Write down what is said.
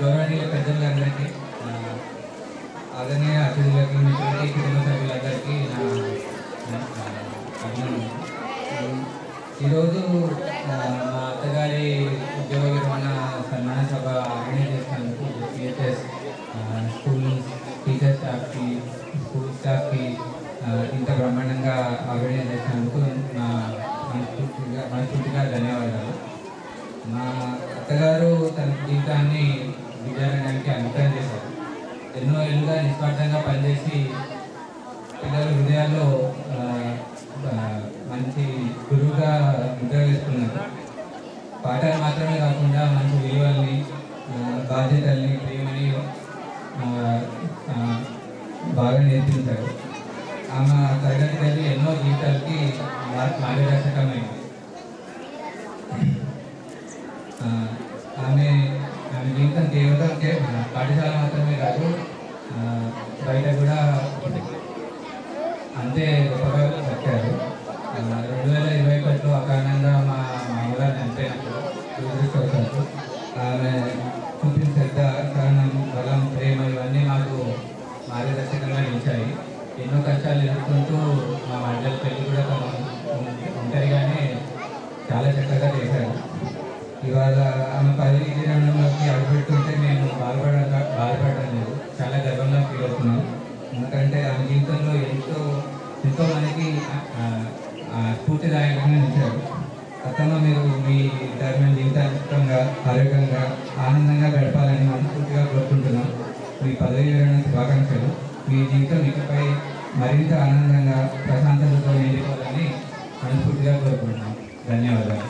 గౌరవనీయ పెద్దలందరికీ, ఆదరణీయ అతిథులకి, మిత్రులకి, కుటుంబ సభ్యులందరికీ నా అభినందనలు. ఈరోజు మా అత్తగారి ఉద్యోగ విరమణ సన్మాన సభ ఆర్గనైజ్ చేసినందుకు సిహెచ్ఎస్ స్కూల్ టీచర్ స్టాఫ్కి, స్కూల్ స్టాఫ్కి ఇంత బ్రహ్మాండంగా ఆర్గనైజ్ చేసినందుకు మనస్ఫూర్తిగా ధన్యవాదాలు. మా అత్తగారు తన జీవితాన్ని విజయనగరానికి అంకితం చేశారు. ఎన్నో ఏళ్ళుగా నిస్వార్థంగా పనిచేసి పిల్లల హృదయాల్లో మంచి గురువుగా ముద్ర వేసుకున్నారు. పాఠాలు మాత్రమే కాకుండా మంచి విలువల్ని, బాధ్యతల్ని, ప్రేమని బాగా నేర్పించారు. ఆమె తరగతి గది ఎన్నో జీవితాలకి మార్గదర్శకమైంది. ఆమె జీవితం కేవలం పాఠశాల మాత్రమే కాదు, బయట కూడా అంతే గొప్పగా వచ్చారు. 2021లో అకారణంగా మా ఊళ్ళో చనిపోయినప్పుడు దురదృష్టవశాత్తు ఆమె చూపిన శ్రద్ధ, కారణం, బలం, ప్రేమ ఇవన్నీ మాకు మార్గదర్శకంగా నిలిచాయి. ఎన్నో కష్టాలు ఎదుర్కొంటూ మా మహిళల పెళ్లి కూడా ఒంటరిగానే చాలా చక్కగా చేశారు. ఇవాళ ఆమె పదవి విరమణలోకి అడుగుపెడుతుంటే మేము బాధపడడం లేదు, చాలా గర్వంగా ఫీల్ అవుతున్నాం. ఎందుకంటే ఆమె జీవితంలో ఎంతో మనకి స్ఫూర్తిదాయకంగా నిలిచారు. గతంలో మీరు మీ ధర్మ జీవితాంతంగా, ఆరోగ్యంగా, ఆనందంగా గడపాలని మనస్ఫూర్తిగా కోరుకుంటున్నాం. మీ పదవి విరమణ శుభాకాంక్షలు. మీ జీవితం ఇకపై మరింత ఆనందంగా, ప్రశాంతతతో నిండిపోవాలని మనస్ఫూర్తిగా కోరుకుంటున్నాం. ధన్యవాదాలు.